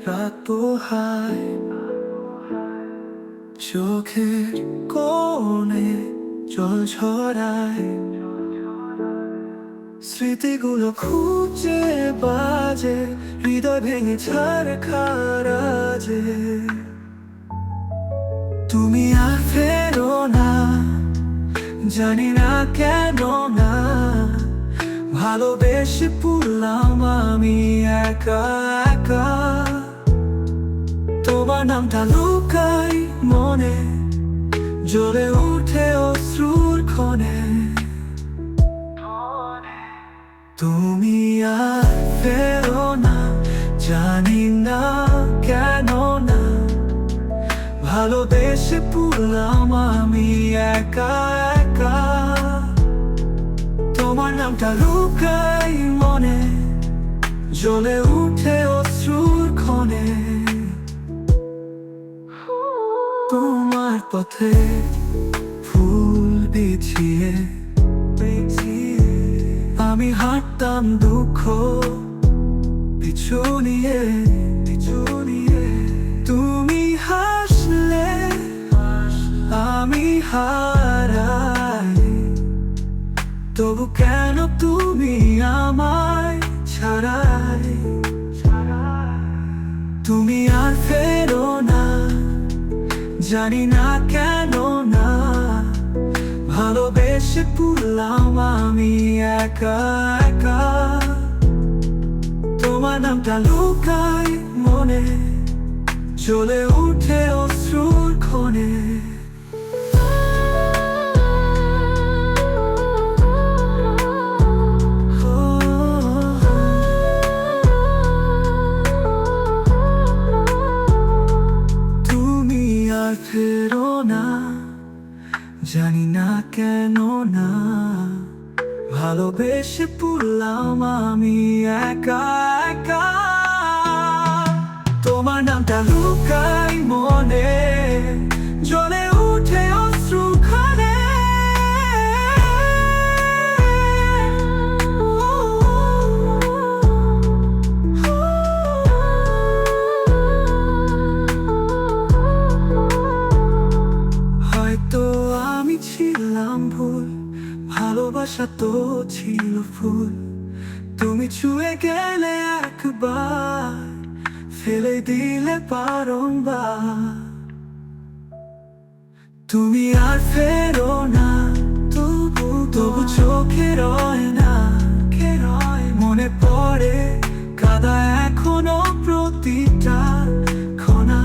রাত পোহায় চোখের কোণে জল ঝরায়, স্মৃতিগুলো খুঁজে বাজে, হৃদয় ভেঙে ছারখারাজে। তুমি আর ফেরো না, জানি না কেন না, ভালোবেসে পুরলাম আমি একা একা। তোমার নামটা লুকাই মনে, জ্বলে উঠে অশ্রুর ক্ষণে। তুমি আর ফেরো না, জানি না কেন না, ভালোবেসে পুরলাম আমি একা একা। তোমার নামটা লুকাই মনে, জ্বলে উঠে অশ্রুর ক্ষণে। তোমার পথে ফুল বিছিয়ে আমি হাঁটতাম দুঃখ পিছু নিয়ে। তুমি হাসলে আমি হারাই, তবু কেন তুমি আমায় ছাড়াই। তুমি আর ফেরো না, জানি না কেন না, ভালোবেসে পুরলাম আমি একা একা। তোমার নামটা লুকাই মনে, জ্বলে উঠে অশ্রুর ক্ষণে। তুমি আর ফেরো না, জানি না কেন না, ভালোবেসে পুরলাম আমি একা একা। তোমার নামটা লুকাই মনে, জ্বলে উঠে অশ্রুক্ষণে। হয়তো আমি ছিলাম ভুল, ভালোবাসা তো ছিল ফুল, তুমি ছুঁয়ে গেলে একবার, ফেলে দিলে বারংবার। তুমি আর ফেরো না, তবু চোখে রয় না, মনে পড়ে কাদা এখনো প্রতিটা ক্ষণা।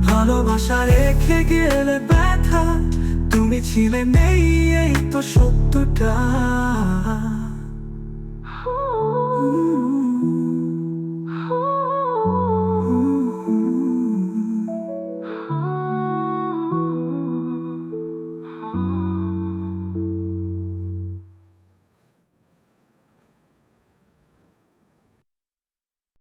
ভালোবাসা রেখে গেলে ব্যথা, তুমি ছিলে নেই এই তো সত্যটা।